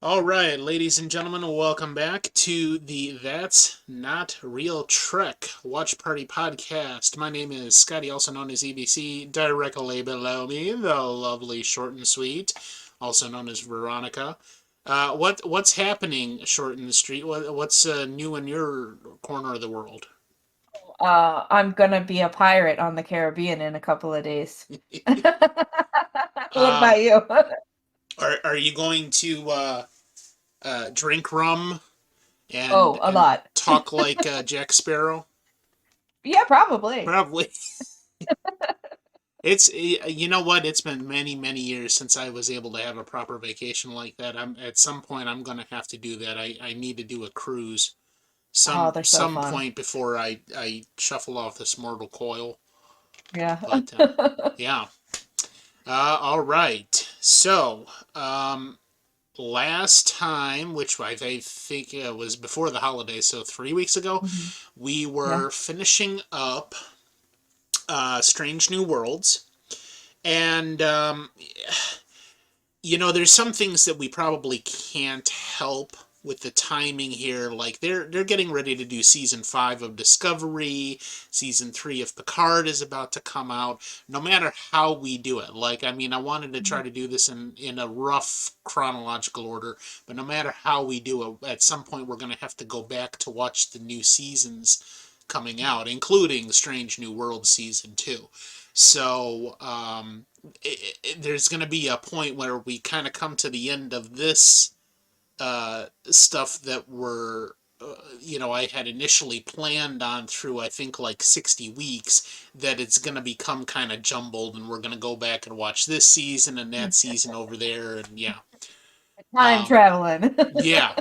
All right, ladies and gentlemen, welcome back to the That's Not Real Trek Watch Party podcast. My name is Scotty, also known as EBC. Directly below me, the lovely Short and Sweet, also known as Veronica. What's happening, Short and the Street? What's new in your corner of the world? I'm gonna be a pirate on the Caribbean in a couple of days. What Um, about you? are you going to drink rum Oh, a and lot. talk like Jack Sparrow? Yeah, probably. Probably. You know what? It's been many, many years since I was able to have a proper vacation like that. I'm at some point I'm gonna have to do that. I need to do a cruise Oh, some they're so some fun. point before I shuffle off this mortal coil. Yeah. But yeah. All right. So last time, which I think was before the holidays, so 3 weeks ago, Mhm. we Yeah. were finishing up Strange New Worlds. And there's some things that we probably can't help with the timing here. Like they're getting ready to do season 5 of Discovery, season 3 of Picard is about to come out. No matter how we do it, like I mean, I wanted to try Mhm. to do this in a rough chronological order, but no matter how we do it, at some point we're going to have to go back to watch the new seasons coming out, including Strange New World season 2. So there's going to be a point where we kind of come to the end of this stuff that I had initially planned on through, I think, like 60 weeks, that it's going to become kind of jumbled and we're going to go back and watch this season and that season over there. And yeah. Time Um, traveling. yeah.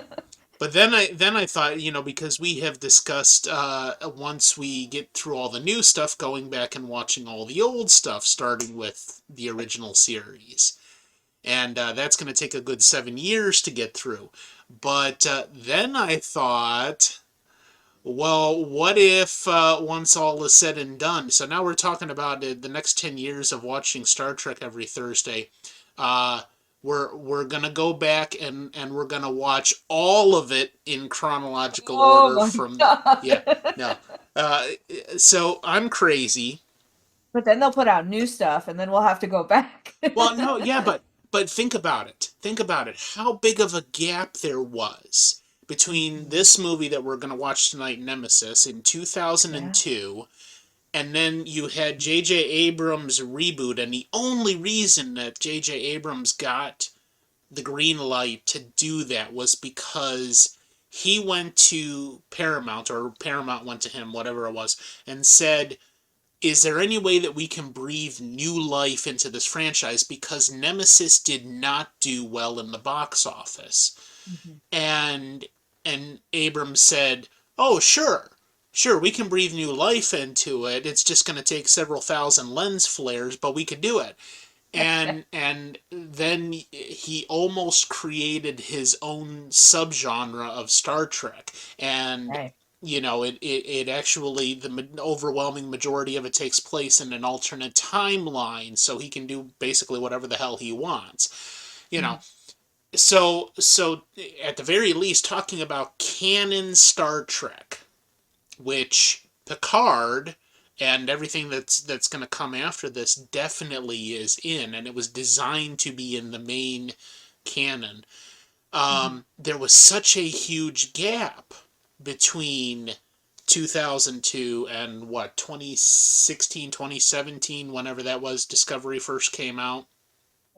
But then I thought, because we have discussed once we get through all the new stuff, going back and watching all the old stuff, starting with the original series, and that's going to take a good 7 years to get through. But then I thought, well, what if once all is said and done? So now we're talking about the next 10 years of watching Star Trek every Thursday. Uh, we're gonna go back and we're gonna watch all of it in chronological Oh order my from yeah God. no. Uh, so I'm crazy. But then they'll put out new stuff and then we'll have to go back. Well, no, yeah, but think about it. Think about it. How big of a gap there was between Mhm. this movie that we're going to watch tonight, Nemesis, in Yeah. 2002, and then you had J.J. Abrams' reboot, and the only reason that J.J. Abrams got the green light to do that was because he went to Paramount, or Paramount went to him, whatever it was, and said, is there any way that we can breathe new life into this franchise, because Nemesis did not do well in the box office? Mhm. And and Abrams said, "Oh, sure. Sure, we can breathe new life into it. It's just going to take several thousand lens flares, but we could do it." And then he almost created his own subgenre of Star Trek. And Right. it actually, the overwhelming majority of it takes place in an alternate timeline, so he can do basically whatever the hell he wants. You know, Mhm. so at the very least, talking about canon Star Trek, which Picard and everything that's going to come after this definitely is in, and it was designed to be in the main canon. Mhm. There was such a huge gap between 2002 and what, 2016, 2017, whenever that was, Discovery first came out.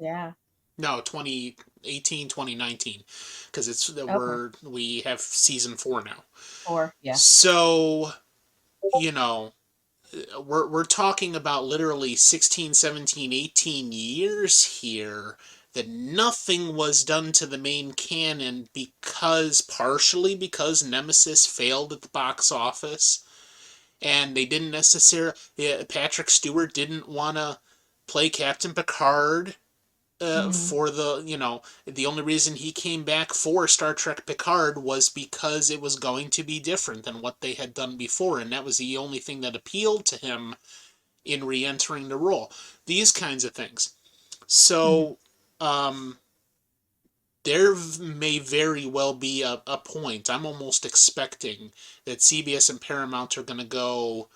Yeah. No, 2018, 2019, because Okay. we have season 4 now. Or yeah. So, you know, we're talking about literally 16, 17, 18 years here that nothing was done to the main canon, because partially because Nemesis failed at the box office, and they didn't necessarily, Patrick Stewart didn't want to play Captain Picard Mhm. for the only reason he came back for Star Trek Picard was because it was going to be different than what they had done before, and that was the only thing that appealed to him in re-entering the role. These kinds of things. Mhm. So, um, there may very well be a point. I'm almost expecting that CBS and Paramount are going to go,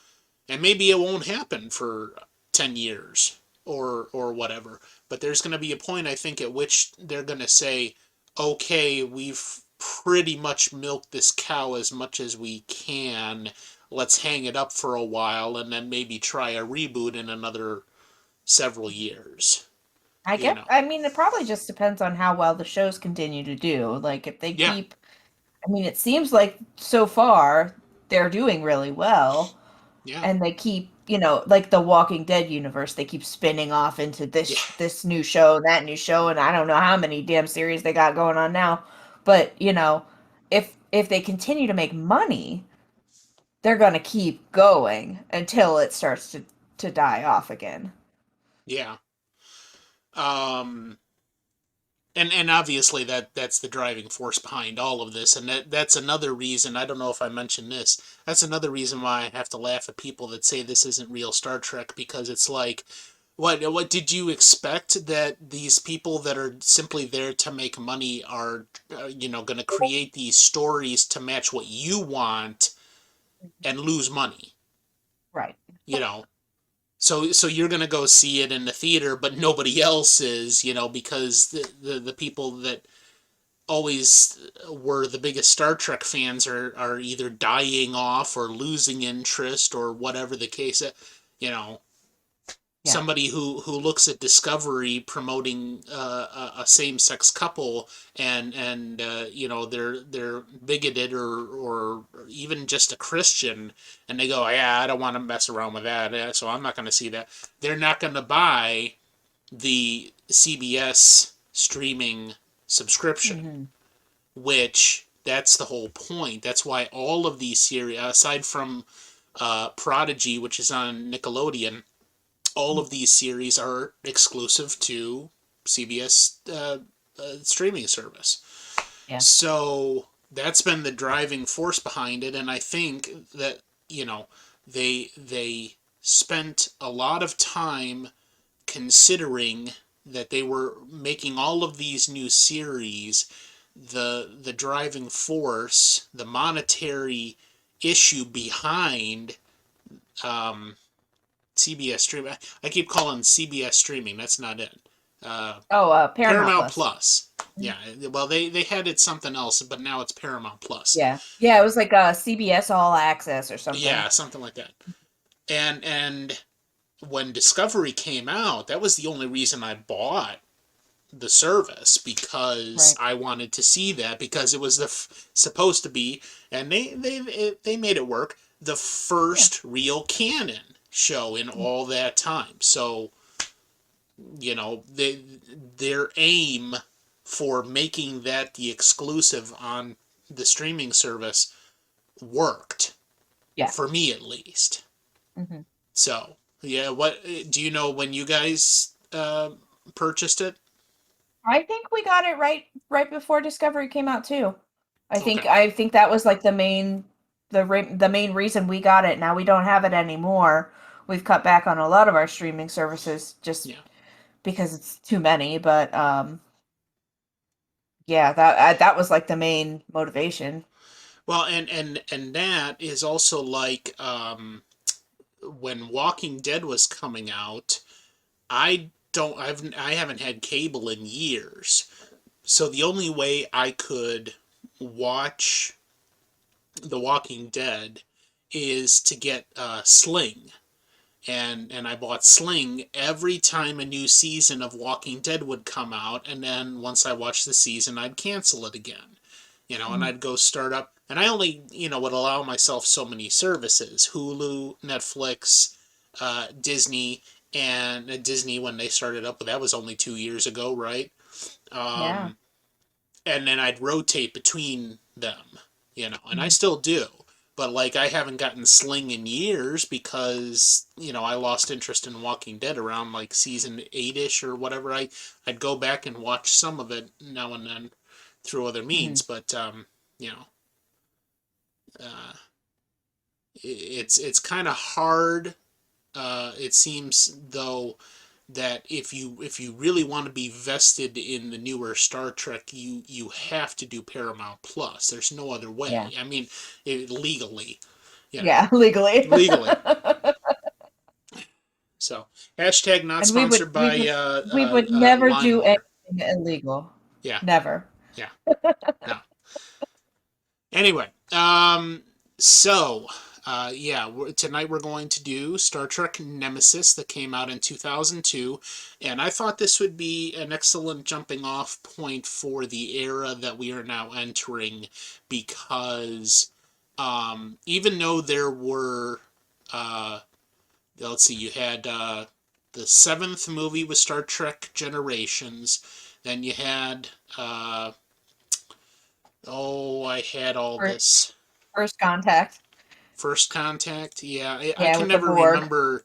and maybe it won't happen for 10 years or whatever, but there's going to be a point, I think, at which they're going to say, okay, we've pretty much milked this cow as much as we can. Let's hang it up for a while and then maybe try a reboot in another several years. I You get, know? I mean, it probably just depends on how well the shows continue to do. Like, if they Yeah, keep, I mean, it seems like so far they're doing really well, yeah, and they keep, like the Walking Dead universe, they keep spinning off into yeah, this new show, that new show, and I don't know how many damn series they got going on now. But, if they continue to make money, they're gonna keep going until it starts to die off again. yeah. Um, and obviously that's the driving force behind all of this, and that's another reason. I don't know if I mentioned this. That's another reason why I have to laugh at people that say this isn't real Star Trek, because it's like, what did you expect, that these people that are simply there to make money are going to create these stories to match what you want and lose money? Right. You know, so you're gonna go see it in the theater, but nobody else is, because the people that always were the biggest Star Trek fans are either dying off or losing interest or whatever the case. You know, Yeah. somebody who looks at Discovery promoting a same sex couple, and they're bigoted or even just a Christian, and they go, yeah, I don't want to mess around with that, so I'm not going to see that. They're not going to buy the CBS streaming subscription, Hmm. which that's the whole point. That's why all of these series, aside from Prodigy, which is on Nickelodeon, all of these series are exclusive to CBS streaming service. Yeah. So that's been the driving force behind it, and I think that they spent a lot of time considering that they were making all of these new series. The driving force, the monetary issue behind um, CBS streaming. I keep calling CBS streaming. That's not it. Uh, Oh, Paramount Paramount Plus. Plus. Mhm. Yeah. Well, they had it something else, but now it's Paramount Plus. Yeah. Yeah, it was like CBS All Access or something. Yeah, something like that. And when Discovery came out, that was the only reason I bought the service, because Right. I wanted to see that, because it was supposed to be, and they made it work, the Yeah. first real canon show in all that time. So their aim for making that the exclusive on the streaming service worked, Yeah. for me at least. Hmm. So yeah, what do you know when you guys purchased it? I think we got it right before Discovery came out too. I think Okay, I think that was like the main reason we got it. Now we don't have it anymore. We've cut back on a lot of our streaming services just yeah. because it's too many, but yeah, that was like the main motivation. Well, and that is also like when Walking Dead was coming out. I haven't had cable in years, so the only way I could watch The Walking Dead is to get Sling, and I bought Sling every time a new season of Walking Dead would come out, and then once I watched the season, I'd cancel it again, and Mhm. I'd go start up, and I only would allow myself so many services: Hulu, Netflix, Disney, and Disney when they started up, but that was only 2 years ago, right? Yeah. Um, and then I'd rotate between them, and I Mhm. still do. But like I haven't gotten Sling in years because I lost interest in Walking Dead around like season 8ish or whatever. I'd go back and watch some of it now and then through other means, Mhm. but you know, uh, it's kind of hard. It seems though, that if you really want to be vested in the newer Star Trek, you have to do Paramount Plus. There's no other Yeah. way. I mean, legally, you know, Yeah, legally. legally. So hashtag not And sponsored by we would never do LimeWire. anything illegal. Yeah, Never. yeah, no. Anyway, so yeah, tonight we're going to do Star Trek Nemesis that came out in 2002, and I thought this would be an excellent jumping off point for the era that we are now entering, because even though there were, uh, let's see, you had the seventh movie was Star Trek Generations, then you had, oh, I had all First, this. first contact. First Contact, yeah, I Yeah, can with the never Borg. remember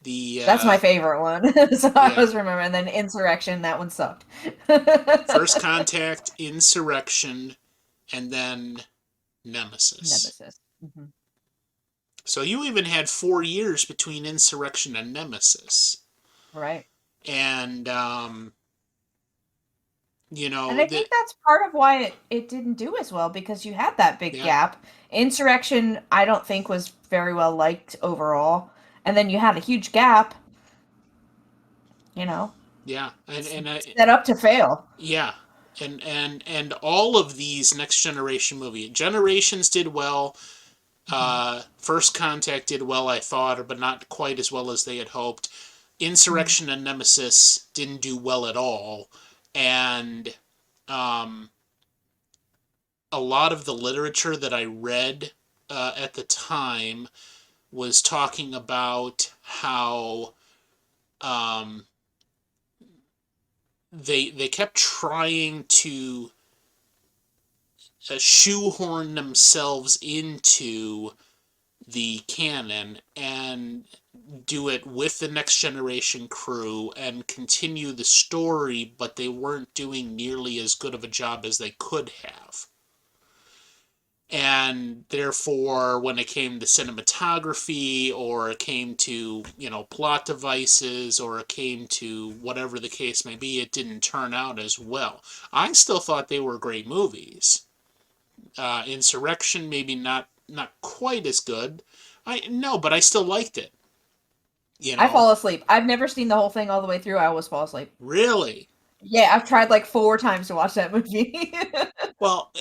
the That's my favorite one. So I yeah, was remembering. And then Insurrection, that one sucked. First Contact, Insurrection, and then Nemesis. Nemesis. Hmm. So you even had 4 years between Insurrection and Nemesis, Right. and And I that think that's part of why it didn't do as well because you had that big yeah, gap. Insurrection, I don't think was very well liked overall. And then you had a huge gap, you know, yeah, set up to fail. yeah, and all of these next generation movie Generations did well. Hmm. First Contact did well, I thought, but not quite as well as they had hoped. Hmm. Insurrection and Nemesis didn't do well at all, and um, a lot of the literature that I read at the time was talking about how um, they kept trying to shoehorn themselves into the canon and do it with the next generation crew and continue the story, but they weren't doing nearly as good of a job as they could have. And therefore, when it came to cinematography, or it came to, plot devices, or it came to whatever the case may be, it didn't turn out as well. I still thought they were great movies. Insurrection, maybe not quite as good. I no, but I still liked it. You I know, fall asleep. I've never seen the whole thing all the way through. I always fall asleep. really. Yeah, I've tried like 4 times to watch that movie. Well,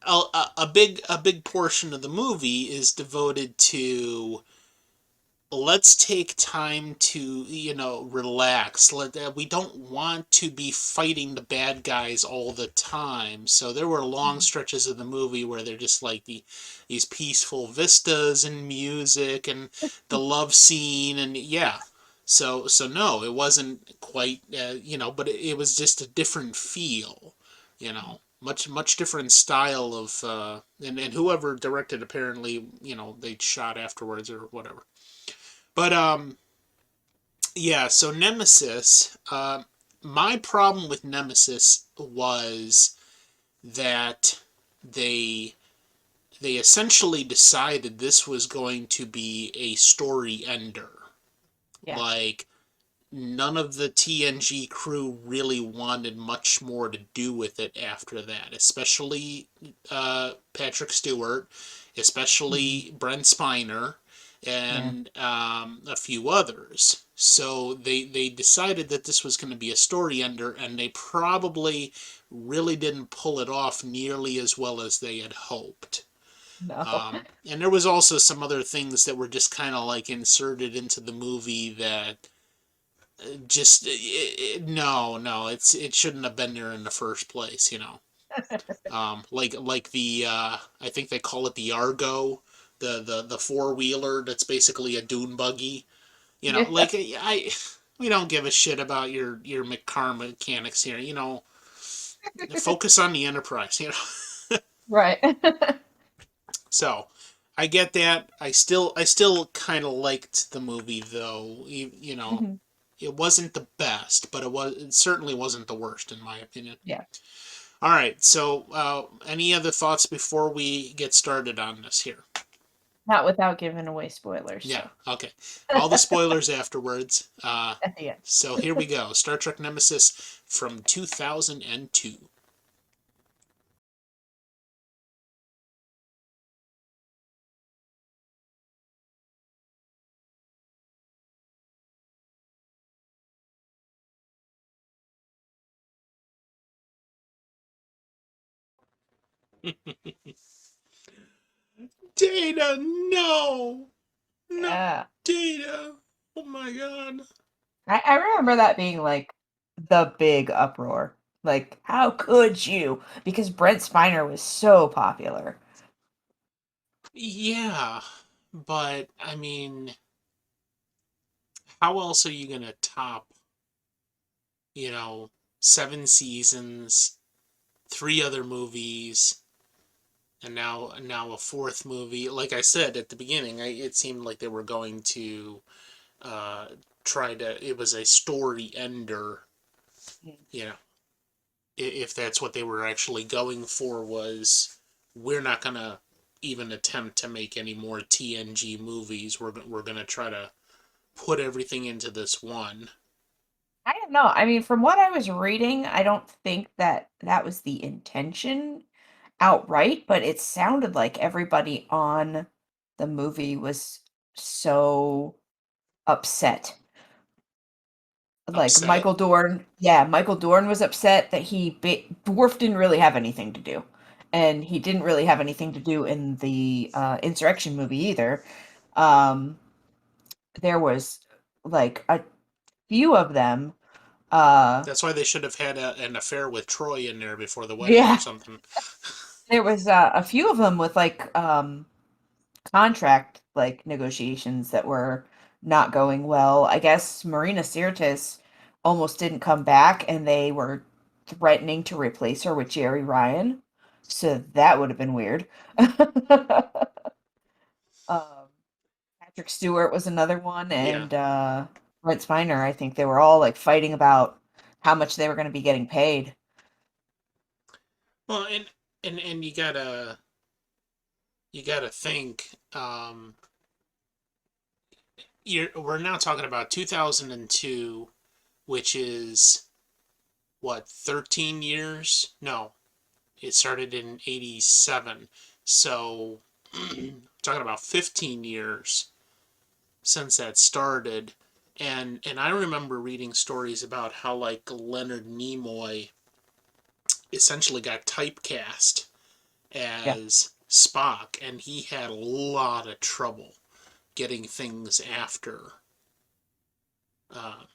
a big portion of the movie is devoted to, let's take time to, relax. We don't want to be fighting the bad guys all the time. So there were long stretches of the movie where they're just like these peaceful vistas and music and the love scene, and yeah. So no, it wasn't quite, but it was just a different feel, much different style of, and whoever directed, apparently, they shot afterwards or whatever. But yeah, so Nemesis, my problem with Nemesis was that they they essentially decided this was going to be a story ender. Yeah. Like, none of the TNG crew really wanted much more to do with it after that, especially Patrick Stewart, Hmm. especially Brent Spiner, Yeah. and a few others. So they decided that this was going to be a story ender, and they probably really didn't pull it off nearly as well as they had hoped. No. And there was also some other things that were just kind of like inserted into the movie that just no, it shouldn't have been there in the first place, like the I think they call it the Argo, the four wheeler that's basically a dune buggy, Yeah. like we don't give a shit about your car mechanics here, focus on the Enterprise. Right. So I get that. I still kind of liked the movie, though. Hmm. It wasn't the best, but it certainly wasn't the worst, in my opinion. Yeah. All right. So any other thoughts before we get started on this here? Not without giving away spoilers, Yeah, so okay. All the spoilers afterwards. at the end. So here we go. Star Trek Nemesis from 2002. Data, no! No, Yeah. Data! Oh my god. I remember that being like the big uproar. Like, how could you? Because Brent Spiner was so popular. Yeah, but I mean, how else are you gonna top, you know, 7 seasons, three other movies, and now a fourth movie? Like I said at the beginning, it seemed like they were going to uh, try to. It was a story ender, you know, if that's what they were actually going for. Was we're not gonna even attempt to make any more TNG movies. We're gonna try to put everything into this one. I don't know. I mean, from what I was reading, I don't think that that was the intention outright, but it sounded like everybody on the movie was so upset. Like Upset. Michael Dorn, yeah, Michael Dorn was upset that Dwarf didn't really have anything to do, and he didn't really have anything to do in the Insurrection movie either. Um, there was like a few of them. Uh, That's why they should have had an affair with Troy in there before the wedding or yeah, something. there was a few of them with like contract like negotiations that were not going well. I guess Marina Sirtis almost didn't come back, and they were threatening to replace her with Jerry Ryan. So that would have been weird. um, Patrick Stewart was another one, Yeah. and Brent Spiner. I think they were all like fighting about how much they were going to be getting paid. Well, and you gotta think. We're now talking about 2002, which is what, 13 years? No, it started in 87. So talking about 15 years since that started. And I remember reading stories about how like Leonard Nimoy essentially got typecast Yeah. as Spock, and he had a lot of trouble getting things after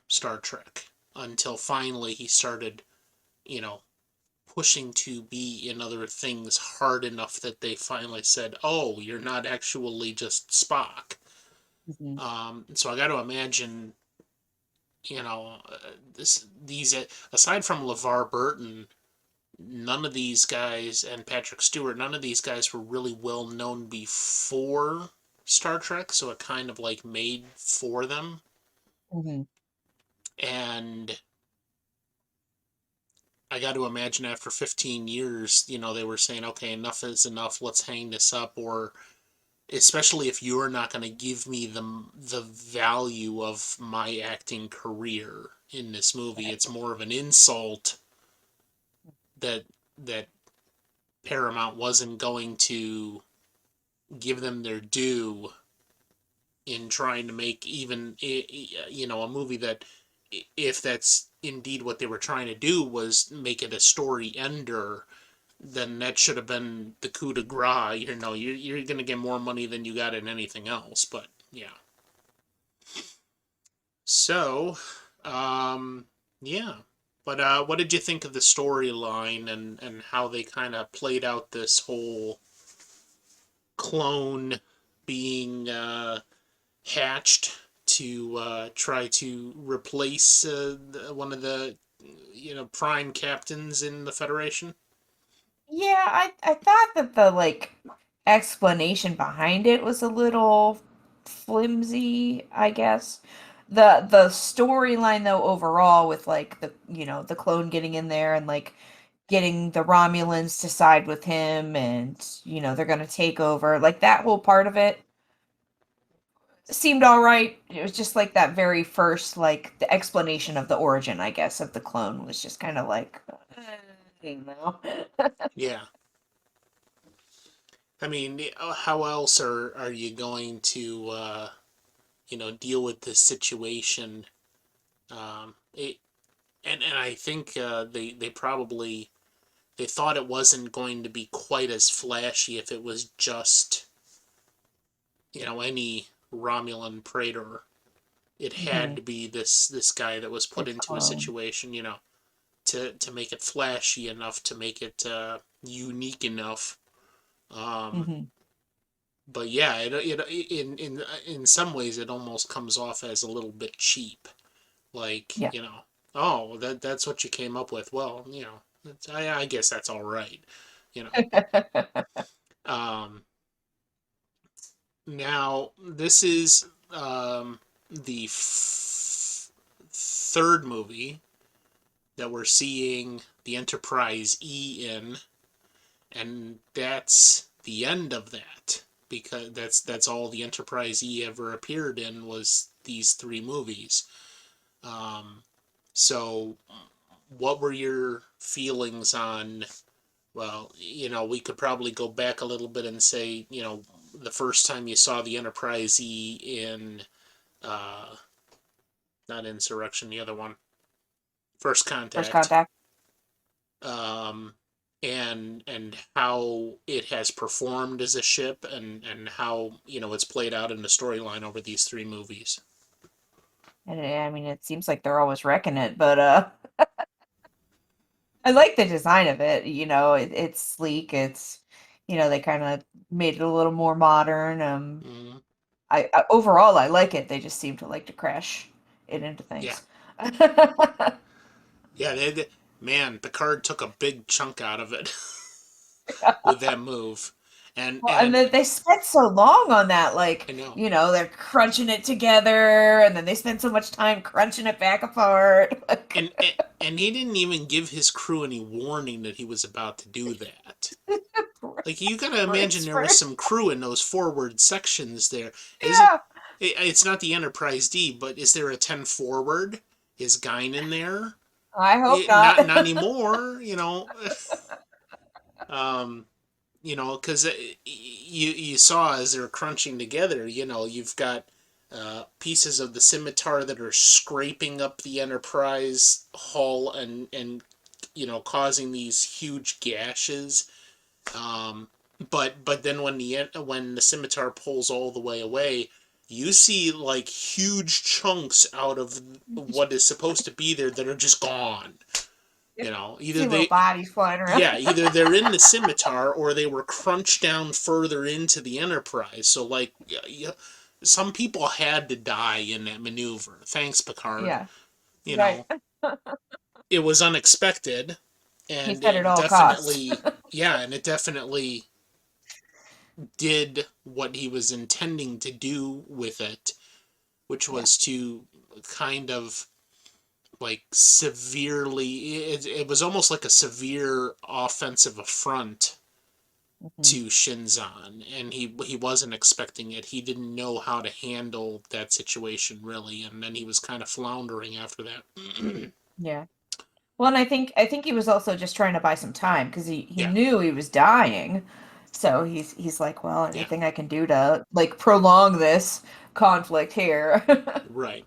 Star Trek until finally he started, you know, pushing to be in other things hard enough that they finally said, "Oh, you're not actually just Spock." Mhm. So I got to imagine, these aside from LeVar Burton, none of these guys and Patrick Stewart, none of these guys were really well known before Star Trek, so it kind of like made for them. Mhm. And I got to imagine after 15 years, they were saying, okay, enough is enough. Let's hang this up. Or especially if you're not going to give me the value of my acting career in this movie, it's more of an insult that that Paramount wasn't going to give them their due in trying to make even a movie that, if that's indeed what they were trying to do, was make it a story ender, then that should have been the coup de grace. You're going to get more money than you got in anything else. But yeah. So, um, yeah. But what did you think of the storyline and how they kind of played out this whole clone being hatched to try to replace one of the prime captains in the Federation? Yeah, I thought that the like explanation behind it was a little flimsy, I guess. The storyline though overall with like the clone getting in there and like getting the Romulans to side with him and they're going to take over. Like that whole part of it seemed all right. It was just like that very first, like the explanation of the origin, I guess, of the clone was just kind of like, you know. Yeah. I mean, how else are you going to deal with this situation? It, and I think they probably they thought it wasn't going to be quite as flashy if it was just any Romulan praetor. It had Hmm. to be this guy that was put This into a clone. situation, to make it flashy enough, to make it unique enough. Um, Hmm. but yeah, in some ways it almost comes off as a little bit cheap. Like, Yeah. oh, that's what you came up with. Well, I guess that's all right. You know. Um, Now this is the third movie that we're seeing the Enterprise E in, and that's the end of that, because that's all the Enterprise E ever appeared in, was these three movies. Um, so, what were your feelings on? Well, we could probably go back a little bit and say, the first time you saw the Enterprise E in, uh, not Insurrection, the other one, First First Contact, contact. um, and how it has performed as a ship, and how it's played out in the storyline over these three movies. And I mean, it seems like they're always wrecking it, but I like the design of it. It's sleek. They kind of made it a little more modern. Mm, Overall, I like it. They just seem to like to crash it into yeah, things. yeah. Man, Picard took a big chunk out of it with that move, and Well, and and then they spent so long on that, like, I know. they're crunching it together, and then they spend so much time crunching it back apart. And, and and he didn't even give his crew any warning that he was about to do that. Like, you gotta imagine Brace there was for some crew in those forward sections there. Isn't yeah. it's not the Enterprise D, but is there a 10 forward? Is Guinan there? I hope Not not. anymore. Um, because you saw as they're crunching together, you've got pieces of the scimitar that are scraping up the Enterprise hull, and causing these huge gashes. Um, but then when the scimitar pulls all the way away, you see like huge chunks out of what is supposed to be there that are just gone. Either See little they bodies flying around. yeah, either they're in the scimitar or they were crunched down further into the Enterprise. So, like, some people had to die in that maneuver. Thanks, Picard. Yeah, You right. know, it was unexpected, He and said at it all costs. definitely, yeah, and it definitely did what he was intending to do with it, which Yeah. was to kind of like severely, it was almost like a severe offensive affront Hmm. to Shinzan, and he wasn't expecting it. He didn't know how to handle that situation really, and then he was kind of floundering after that. Yeah. Well, and I think he was also just trying to buy some time because he Yeah, knew he was dying. So he's like, well, yeah, anything I can do to like prolong this conflict here. right.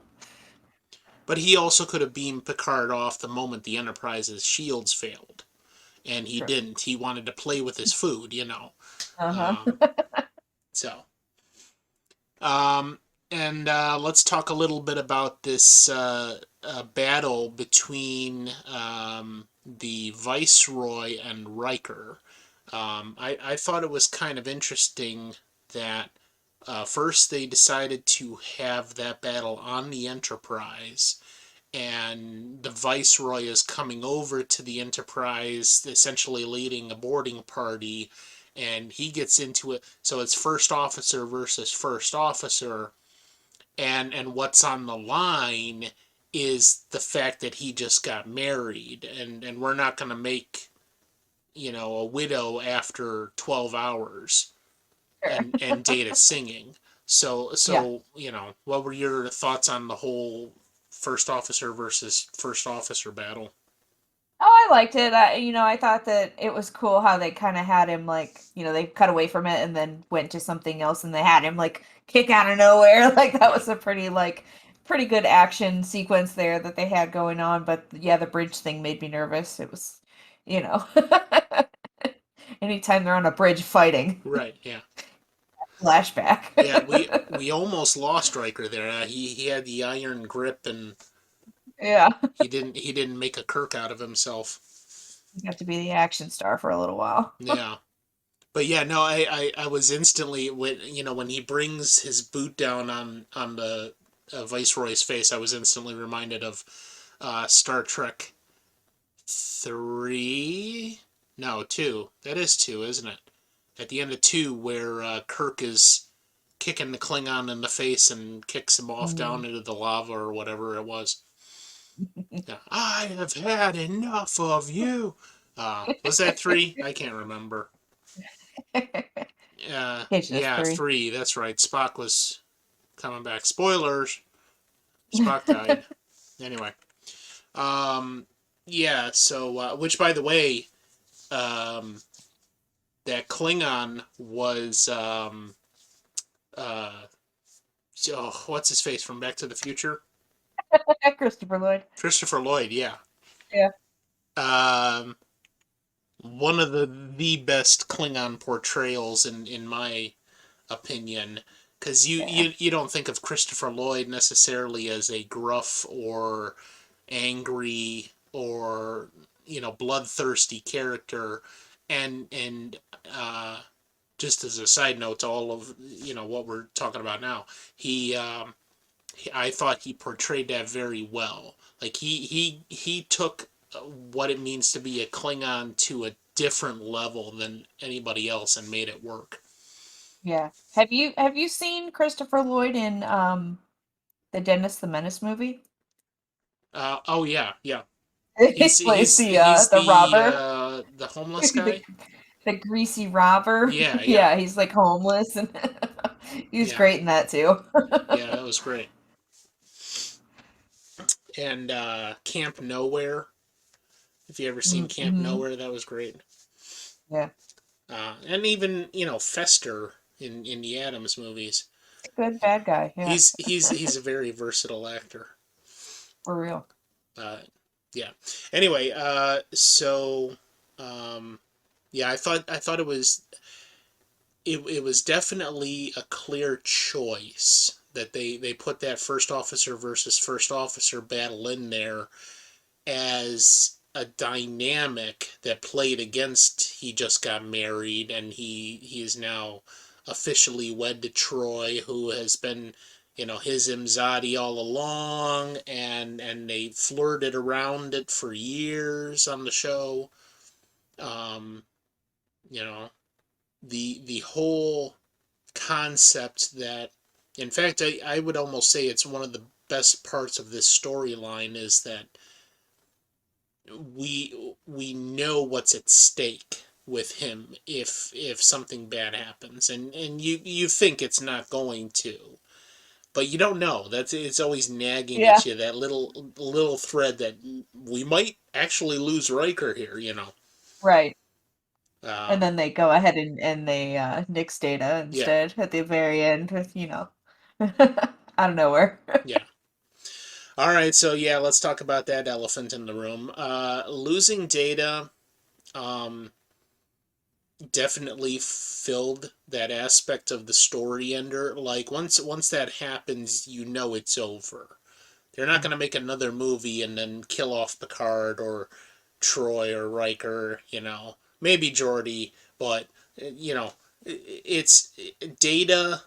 But he also could have beamed Picard off the moment the Enterprise's shields failed, and he True. didn't. He wanted to play with his food. Uh-huh. Um, so, um, and let's talk a little bit about this battle between the Viceroy and Riker. I thought it was kind of interesting that first they decided to have that battle on the Enterprise, and the Viceroy is coming over to the Enterprise, essentially leading a boarding party, and he gets into it. So it's first officer versus first officer, and what's on the line is the fact that he just got married, and we're not going to make a widow after 12 hours Sure. and Data singing. So Yeah. so what were your thoughts on the whole first officer versus first officer battle? Oh, I liked it. I thought that it was cool how they kind of had him like, they cut away from it and then went to something else and they had him like kick out of nowhere. Like that Yeah. was a pretty good action sequence there that they had going on. But yeah, the bridge thing made me nervous. It was, you know, anytime they're on a bridge fighting, Right. Yeah. flashback. Yeah. We almost lost Riker there. He had the iron grip and Yeah, he didn't make a Kirk out of himself. he got to be the action star for a little while. Yeah. But yeah, no, I was instantly when he brings his boot down on the Viceroy's face, I was instantly reminded of Star Trek 3. No, 2. That is 2, isn't it? At the end of 2, where Kirk is kicking the Klingon in the face and kicks him off Mm. down into the lava or whatever it was. Yeah, I have had enough of you. Was that 3? I can't remember. It's just Yeah, three. 3. That's right. Spock was coming back. Spoilers. Spock died. Anyway, um, yeah. So, which by the way, um, that Klingon was uh, oh, what's his face from Back to the Future? Christopher Lloyd. Christopher Lloyd. Yeah. Yeah. Um, one of the best Klingon portrayals in my opinion, because you, Yeah. you you don't think of Christopher Lloyd necessarily as a gruff or angry or bloodthirsty character, and just as a side note to all of what we're talking about now, he, I thought he portrayed that very well. Like he took what it means to be a Klingon to a different level than anybody else and made it work. Yeah. Have you seen Christopher Lloyd in the Dennis the Menace movie? Oh yeah, yeah. He He's plays he's he's the robber, the homeless the guy. the greasy robber. Yeah, yeah, Yeah, he's like homeless and he's yeah, great in that too. yeah. That was great. And Camp Nowhere. If you ever seen Camp Mm-hmm. Nowhere, that was great. Yeah. And even Fester in the Adams movies. Good bad guy. Yeah, He's a very versatile actor. for real. Uh, yeah. Anyway, so um, yeah, I thought it was definitely a clear choice that they put that first officer versus first officer battle in there as a dynamic that played against he just got married and he is now officially wed to Troy, who has been his Imzadi all along, and they flirted around it for years on the show. um you know the whole concept that, in fact, I would almost say it's one of the best parts of this storyline is that we know what's at stake with him if something bad happens, and you think it's not going to, but you don't know. That's It's always nagging Yeah, at you, that little thread that we might actually lose Riker here. right. And um then they go ahead and they nix Data yeah, instead at the very end with out of nowhere. yeah. All right, so yeah, let's talk about that elephant in the room. Losing Data um definitely filled that aspect of the story ender. Like once that happens, it's over. They're not going to make another movie and then kill off Picard or Troy or Riker. Maybe Geordi, but it's Data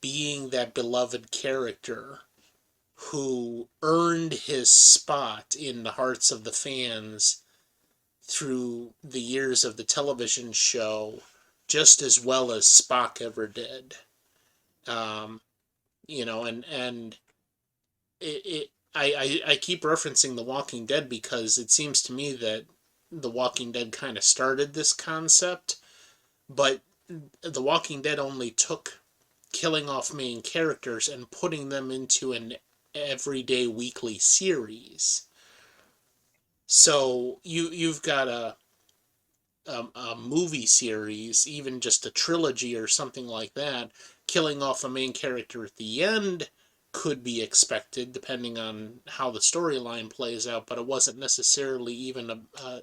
being that beloved character who earned his spot in the hearts of the fans through the years of the television show just as well as Spock ever did. Um, and I keep referencing The Walking Dead because it seems to me that The Walking Dead kind of started this concept, but The Walking Dead only took killing off main characters and putting them into an everyday weekly series. So you've got a movie series, even just a trilogy or something like that, killing off a main character at the end could be expected depending on how the storyline plays out, but it wasn't necessarily even a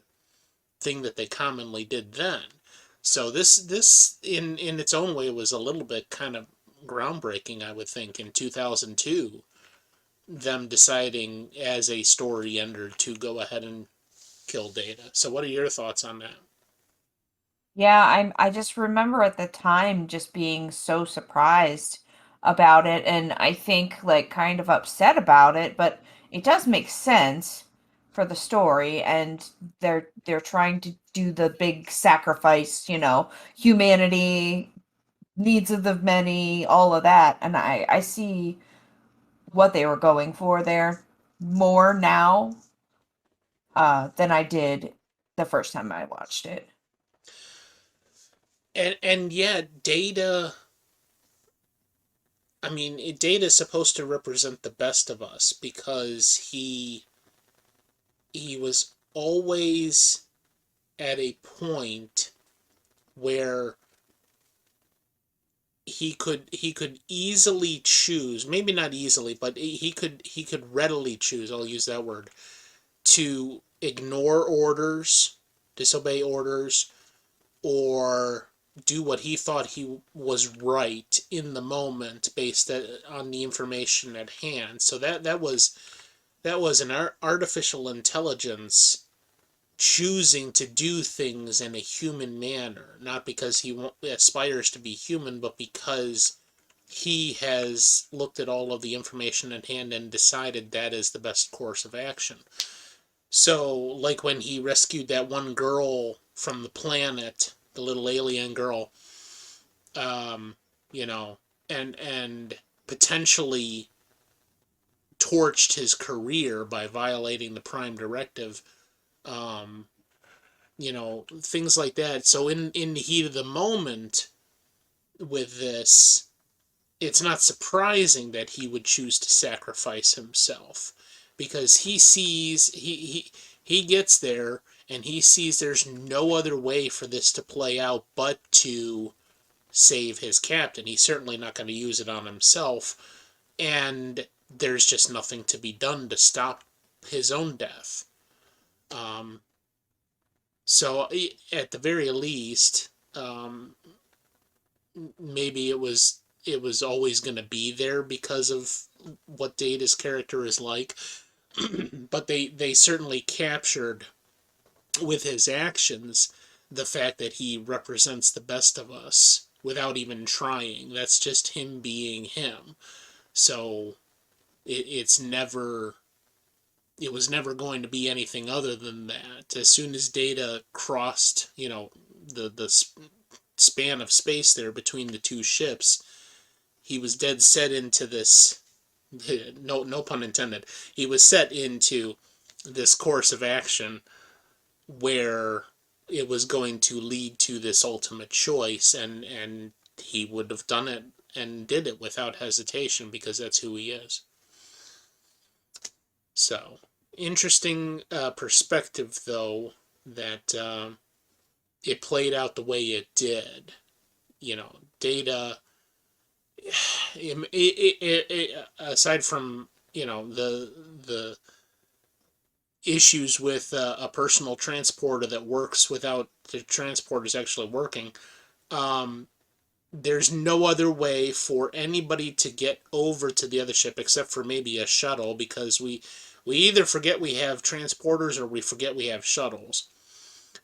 thing that they commonly did then. So this in its own way was a little bit kind of groundbreaking, I would think, in 2002, them deciding as a story ender to go ahead and kill Data. So what are your thoughts on that? Yeah, I just remember at the time just being so surprised about it, and I think like kind of upset about it, but it does make sense for the story, and they're trying to do the big sacrifice, humanity, needs of the many, all of that, and I see what they were going for there more now than I did the first time I watched it. And yeah, Data, I mean, Data is supposed to represent the best of us because he was always at a point where he could easily choose, maybe not easily, but he could readily choose, I'll use that word, to ignore orders, disobey orders, or do what he thought he was right in the moment based on the information at hand. So that was an artificial intelligence choosing to do things in a human manner, not because he aspires to be human, but because he has looked at all of the information at hand and decided that is the best course of action. So, like when he rescued that one girl from the planet, the little alien girl, um, you know, and potentially torched his career by violating the Prime Directive, um, things like that. So in the heat of the moment with this, it's not surprising that he would choose to sacrifice himself because he gets there and he sees there's no other way for this to play out but to save his captain. He's certainly not going to use it on himself, and there's just nothing to be done to stop his own death. Um, so at the very least, maybe it was always going to be there because of what Data's character is like, but they certainly captured with his actions the fact that he represents the best of us without even trying. That's just him being him. So it was never going to be anything other than that. As soon as Data crossed, the span of space there between the two ships, he was dead set into this. No pun intended. He was set into this course of action where it was going to lead to this ultimate choice, and he would have done it and did it without hesitation because that's who he is. So interesting perspective, though, that it played out the way it did. Data. Aside from the issues with a personal transporter that works without the transporters actually working, um, there's no other way for anybody to get over to the other ship except for maybe a shuttle because we either forget we have transporters or we forget we have shuttles.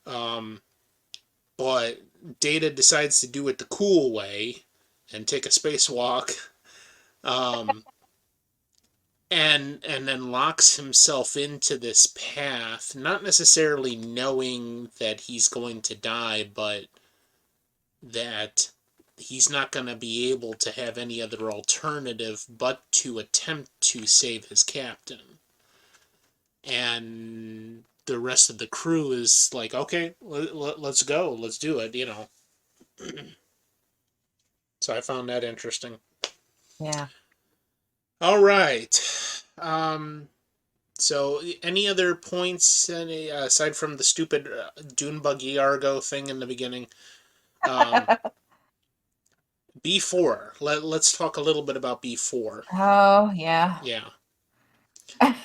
Um, but Data decides to do it the cool way and take a spacewalk, um, and then locks himself into this path, not necessarily knowing that he's going to die, but that he's not going to be able to have any other alternative but to attempt to save his captain. And the rest of the crew is like, okay, let's go, let's do it. So So I found that interesting. Yeah. All right. So any other points aside from the stupid Dune buggy Argo thing in the beginning? Um, B4. Let's talk a little bit about B4. Oh, yeah. Yeah. It's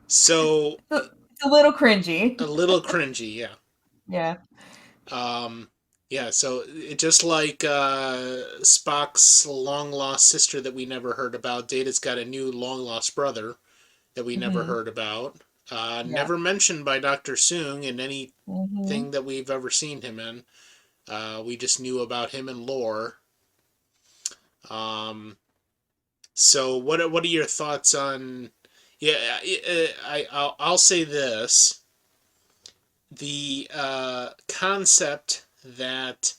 So a little cringy. a little cringy, yeah. Yeah. Um, yeah, so it just like Spock's long lost sister that we never heard about, Data's got a new long lost brother that we never Hmm. heard about. Yeah. Never mentioned by Dr. Soong in Hmm. anything that we've ever seen him in. We just knew about him in lore. Um, so what are your thoughts on? Yeah, I'll say this: the concept that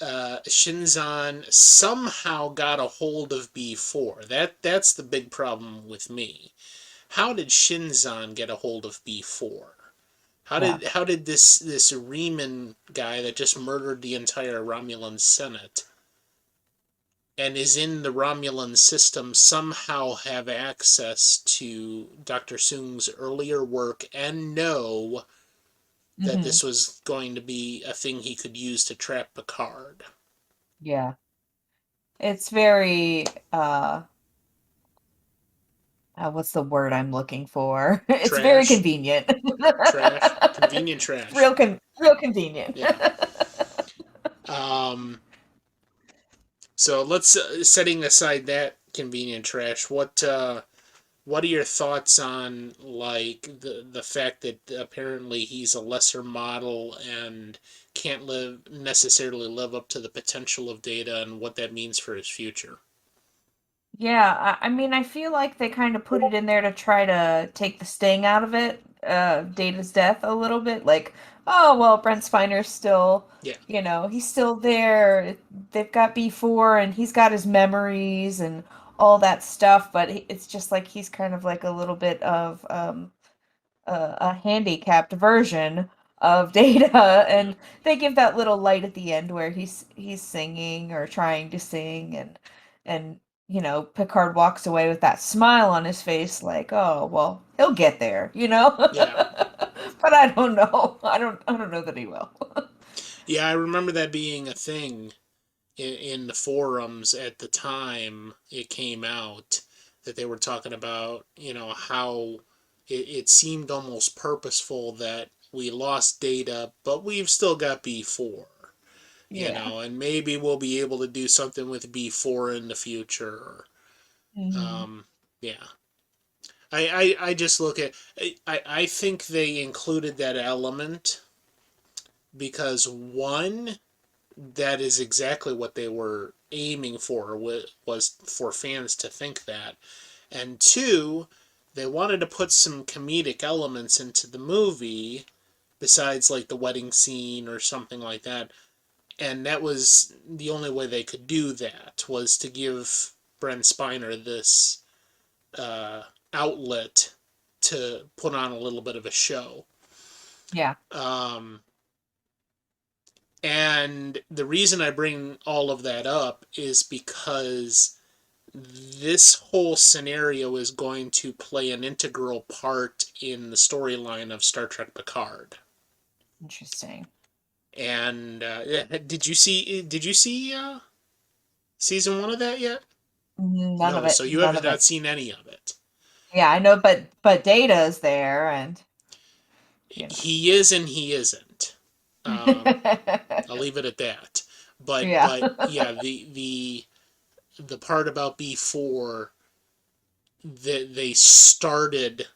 Shinzon somehow got a hold of B4. That's the big problem with me. How did Shinzon get a hold of B4? Yeah. How did this Riemann guy that just murdered the entire Romulan Senate and is in the Romulan system somehow have access to Dr. Soong's earlier work and know that Hmm. this was going to be a thing he could use to trap Picard? Yeah. It's very what's the word I'm looking for? It's very Trash, convenient. trash, convenient trash. Real convenient. Yeah. Um, so let's setting aside that convenient trash. What are your thoughts on like the fact that apparently he's a lesser model and can't live necessarily live up to the potential of Data and what that means for his future? Yeah, I mean, I feel like they kind of put it in there to try to take the sting out of it, Data's death a little bit. Like, oh, well, Brent Spiner's still, Yeah, he's still there. They've got B4 and he's got his memories and all that stuff, but it's just like he's kind of like a little bit of a handicapped version of Data, yeah, and they give that little light at the end where he's singing or trying to sing, and Picard walks away with that smile on his face, like, oh well, he'll get there, yeah, but I don't know. I don't know that he will. yeah. I remember that being a thing in the forums at the time it came out that they were talking about, how it seemed almost purposeful that we lost Data, but we've still got B4, Yeah. and maybe we'll be able to do something with B4 in the future. Hmm. Um, yeah. I just look at, I think they included that element because one, that is exactly what they were aiming for, was for fans to think that, and two, they wanted to put some comedic elements into the movie besides like the wedding scene or something like that, and that was the only way they could do that, was to give Brent Spiner this uh, outlet to put on a little bit of a show. Yeah. um, and the reason I bring all of that up is because this whole scenario is going to play an integral part in the storyline of Star Trek Picard. Interesting. And did you see season 1 of that yet? None of No, it. so you None have of not it. seen any of it. Yeah, I know, but Data's there, and you know. He is and he isn't. Um, I'll leave it at that. But Yeah. but yeah, the part about B4, that they started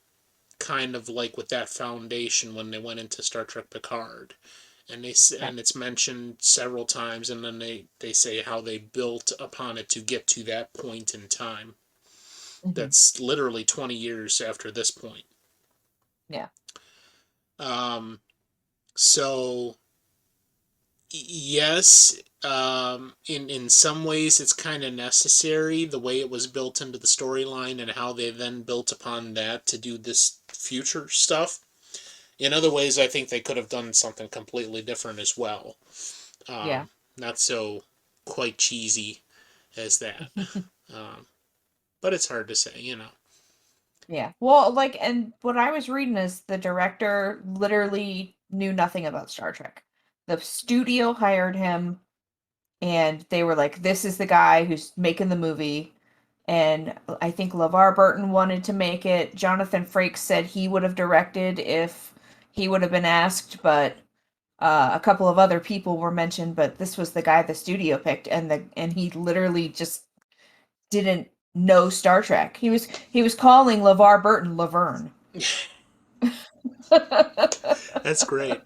kind of like with that foundation when they went into Star Trek Picard, and Okay. it's mentioned several times, and then they say how they built upon it to get to that point in time. Hmm. That's literally 20 years after this point. Yeah. Um, so yes, in some ways it's kind of necessary the way it was built into the storyline and how they then built upon that to do this future stuff. In other ways, I think they could have done something completely different as well. Yeah. Not so quite cheesy as that. Um, but it's hard to say, you know. Yeah. Well, like, and what I was reading is the director literally knew nothing about Star Trek. The studio hired him, and they were like, "This is the guy who's making the movie." And I think LeVar Burton wanted to make it. Jonathan Frakes said he would have directed if he would have been asked, but a couple of other people were mentioned. But this was the guy the studio picked, and he literally just didn't know Star Trek. He was calling LeVar Burton Laverne. That's great.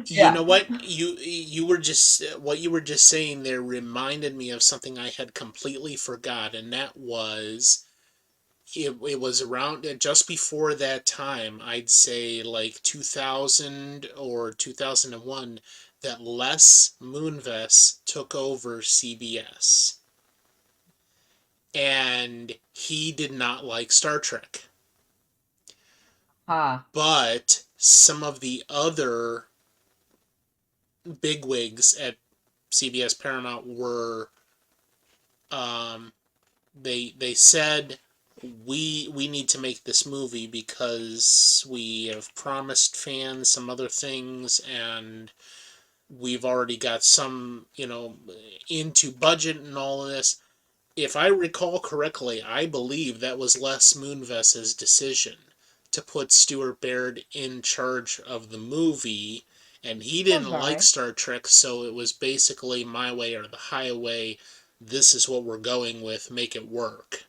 You Yeah. know what? You were just what you were just saying there reminded me of something I had completely forgot, and that was it was around just before that time, I'd say like 2000 or 2001, that Les Moonves took over CBS, and he did not like Star Trek. Ah. But some of the other bigwigs at CBS Paramount were um, they said we need to make this movie because we have promised fans some other things, and we've already got some, you know, into budget and all of this. If I recall correctly, I believe that was Les Moonves's decision to put Stuart Baird in charge of the movie, and he Sounds didn't about like right. Star Trek, so it was basically my way or the highway. This is what we're going with, make it work.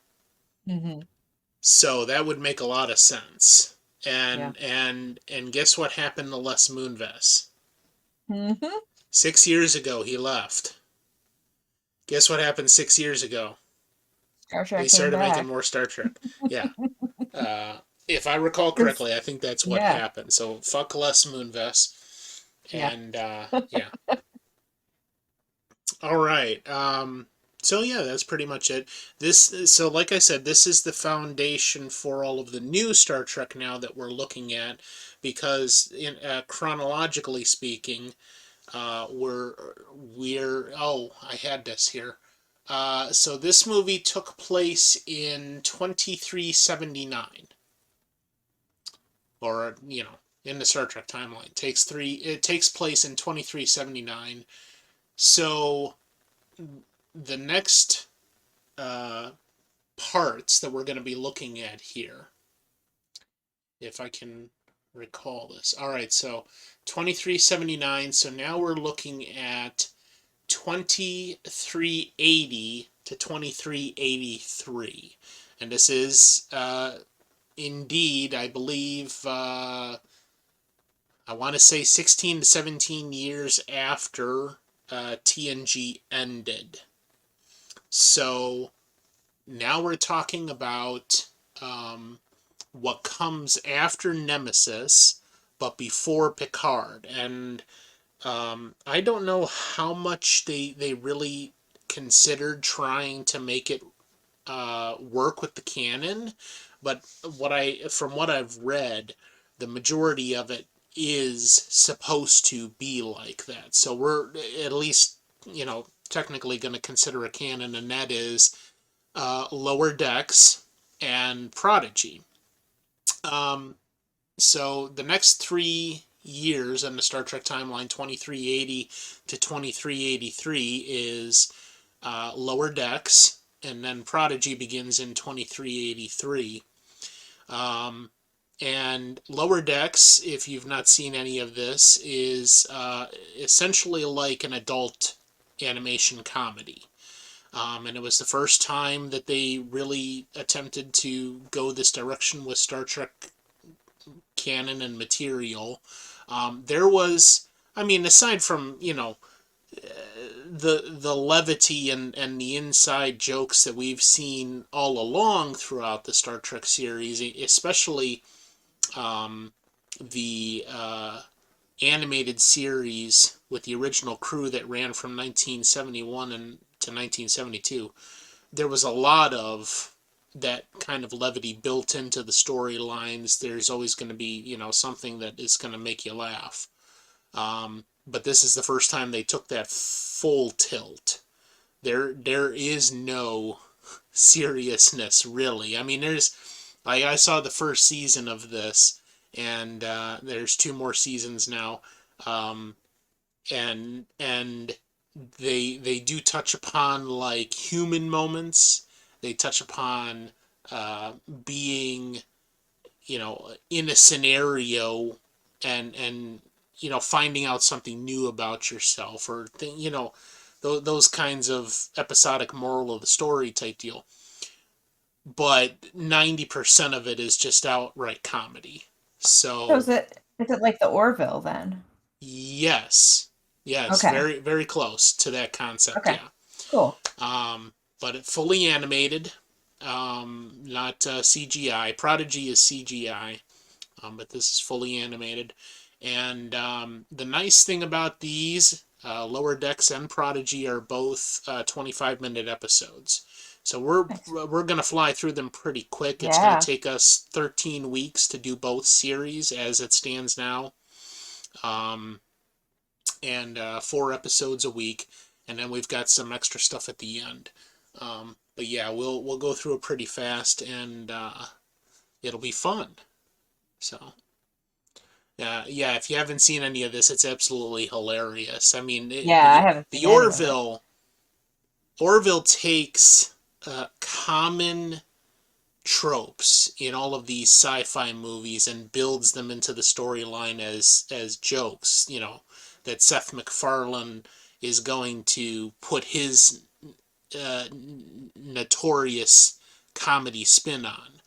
Mm-hmm. So that would make a lot of sense. Yeah. And guess what happened to Les Moonves? Mm-hmm. 6 years ago he left. Guess what happened 6 years ago? Star They Trek came started making back. more Star Trek. Yeah. If I recall Cause correctly, I think that's what yeah, happened. So fuck Les Moonves. yeah. And yeah. All right. So yeah, that's pretty much it. So like I said, this is the foundation for all of the new Star Trek now that we're looking at, because in chronologically speaking, we're oh, I had this here. So this movie took place in 2379, or in the Star Trek timeline. It takes place in 2379. So the next uh, parts that we're going to be looking at here, if I can recall this. All right, so 2379. So now we're looking at 2380 to 2383. And this is indeed, I believe, I want to say 16 to 17 years after TNG ended. So now we're talking about um, what comes after Nemesis, but before Picard. And I don't know how much they really considered trying to make it work with the canon, but from what I've read, the majority of it is supposed to be like that. So we're at least, technically going to consider a canon, and that is Lower Decks and Prodigy. Um, so the next 3 years in the Star Trek timeline, 2380 to 2383, is Lower Decks, and then Prodigy begins in 2383. Um, and Lower Decks, if you've not seen any of this, is essentially like an adult animation comedy. And it was the first time that they really attempted to go this direction with Star Trek canon and material. There was, I mean, aside from the levity and the inside jokes that we've seen all along throughout the Star Trek series, especially the animated series with the original crew that ran from 1971 to 1972, there was a lot of that kind of levity built into the storylines. There's always going to be, something that is going to make you laugh. But this is the first time they took that full tilt. there is no seriousness really. I mean, there's like I saw the first season of this, and there's two more seasons now, um, and they do touch upon like human moments. They touch upon uh, being in a scenario and finding out something new about yourself or those kinds of episodic moral of the story type deal, but 90% of it is just outright comedy. So So is it like the Orville then? yes, yes, Okay. very very close to that concept, Okay. yeah. Cool. But it fully animated, not CGI. Prodigy is CGI, but this is fully animated. And the nice thing about these, Lower Decks and Prodigy, are both 25-minute episodes. So Nice. we're gonna fly through them pretty quick. It's gonna Yeah. take us 13 weeks to do both series as it stands now, um, and 4 episodes a week, and then we've got some extra stuff at the end. But yeah, we'll go through it pretty fast, and it'll be fun. So yeah, if you haven't seen any of this, it's absolutely hilarious. I mean, Yeah, I haven't the seen any of it. Orville takes common tropes in all of these sci-fi movies and builds them into the storyline as jokes. That Seth MacFarlane is going to put his uh, notorious comedy spin on.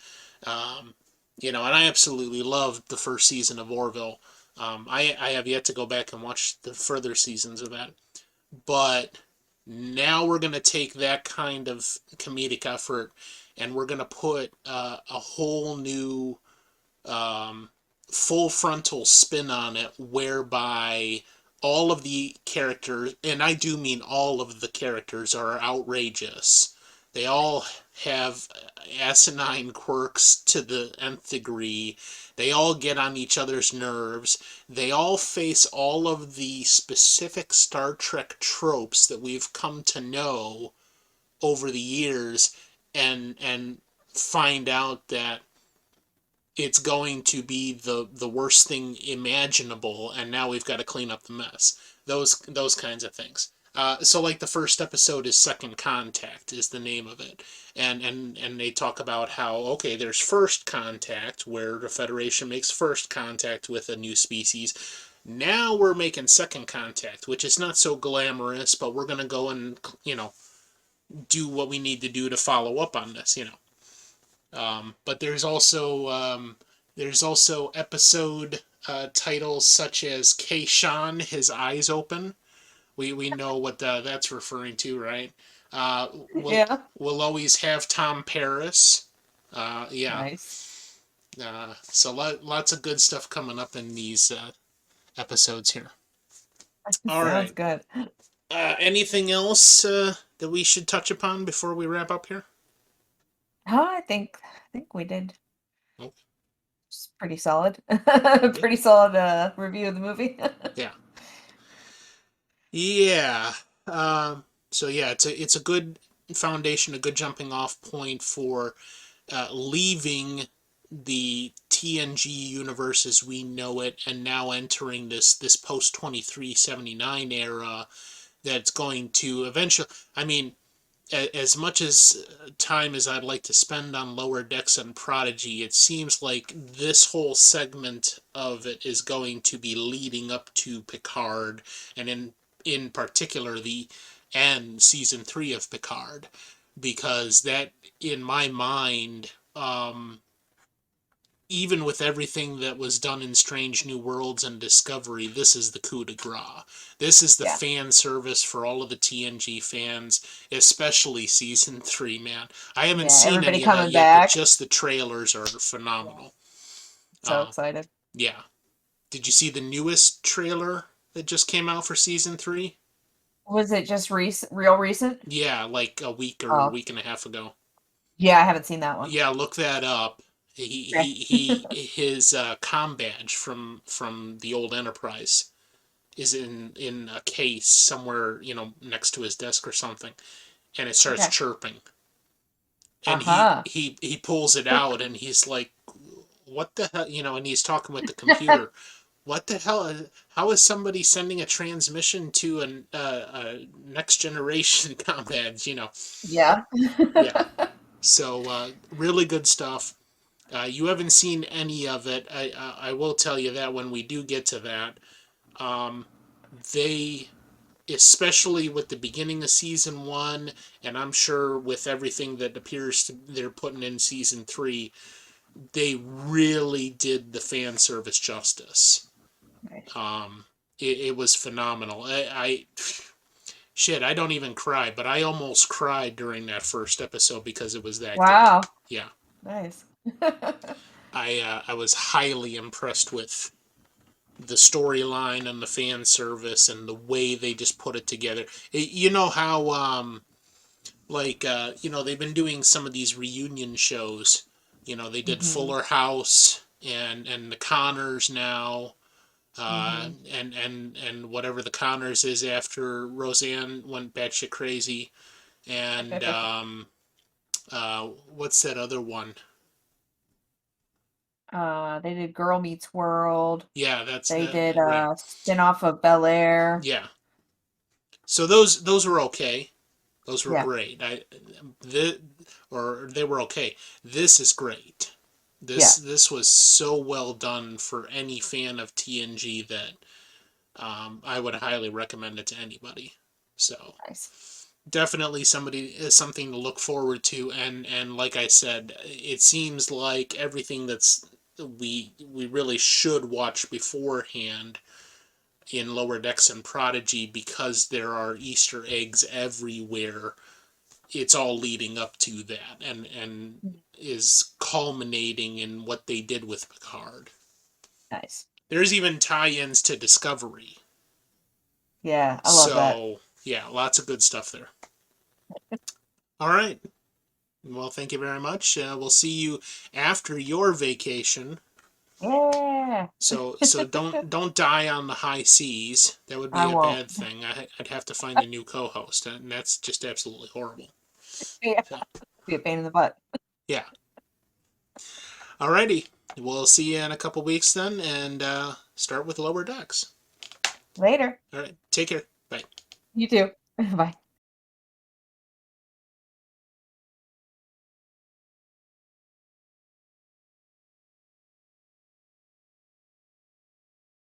And I absolutely loved the first season of Orville. I have yet to go back and watch the further seasons of that. But now we're going to take that kind of comedic effort and we're going to put a whole new um, full frontal spin on it, whereby all of the characters, and I do mean all of the characters, are outrageous. They all have asinine quirks to the nth degree. They all get on each other's nerves. They all face all of the specific Star Trek tropes that we've come to know over the years, and find out that it's going to be the worst thing imaginable, and now we've got to clean up the mess. Those kinds of things. So like the first episode is Second Contact is the name of it, and they talk about how okay, there's First Contact where the Federation makes first contact with a new species. Now we're making Second Contact, which is not so glamorous, but we're gonna go and do what we need to do to follow up on this. But there's also episode titles such as Keishan, His Eyes Open. We know what that's referring to, right? We'll Yeah. we'll always have Tom Paris. Yeah. Nice. So lots of good stuff coming up in these episodes here. All Sounds right. good. Anything else that we should touch upon before we wrap up here? Oh, I think we did Oh, just pretty solid. yeah. Pretty solid review of the movie. Yeah. Yeah. So yeah, it's a good foundation, a good jumping off point for leaving the TNG universe as we know it, and now entering this post 2379 era that's going to eventually. I mean, as much as time as I'd like to spend on Lower Decks and Prodigy, it seems like this whole segment of it is going to be leading up to Picard, and in particular the end season 3 of Picard, because that in my mind, even with everything that was done in Strange New Worlds and Discovery, this is the coup de grace. This is the Yeah. fan service for all of the TNG fans, especially season 3, man. I haven't Yeah. seen Everybody any of that coming yet, but back. just the trailers are Yeah. phenomenal. So Uh, excited. yeah. Did you see the newest trailer that just came out for season 3? Was it just real recent? Yeah, like a week or a Oh, week and a half ago. yeah, I haven't seen that one. Yeah, look that up. Okay. His comm badge from the old Enterprise is in a case somewhere, next to his desk or something, and it starts Okay. chirping, and he Uh-huh. he he pulls it out, and he's like, "What the hell?" And he's talking with the computer. What the hell? How is somebody sending a transmission to a next generation combat? Yeah. Yeah. So really good stuff. You haven't seen any of it. I will tell you that when we do get to that, um, they, especially with the beginning of season one, and I'm sure with everything that appears they're putting in season three, they really did the fan service justice. Nice. Um, it was phenomenal. Shit, I don't even cry, but I almost cried during that first episode because it was that good. Wow. Yeah, Nice. I was highly impressed with the storyline and the fan service and the way they just put it together. You know how they've been doing some of these reunion shows. They did Hmm. Fuller House and the Connors now. Hmm. And whatever the Connors is after Roseanne went batshit crazy, and what's that other one? They did Girl Meets World. Yeah, that's They the did right. a spin-off of Bel Air. Yeah, so those were okay. Those were Yeah. great. The or they were okay. This is great. This Yeah. this was so well done for any fan of TNG that I would highly recommend it to anybody. So Nice. definitely something to look forward to, and like I said, it seems like everything that's we really should watch beforehand in Lower Decks and Prodigy, because there are Easter eggs everywhere. It's all leading up to that, and Mhm. is culminating in what they did with Picard. Nice. There's even tie-ins to Discovery. Yeah, I love that. So yeah, lots of good stuff there. All right. Well, thank you very much. We'll see you after your vacation. Yeah. So don't die on the high seas. That would I be a won't. bad thing. I'd have to find a new co-host, and that's just absolutely horrible. Yeah. So Be a pain in the butt. yeah. Alrighty. We'll see you in a couple weeks then, and start with Lower Decks. Later. All right. Take care. Bye. You too. Bye.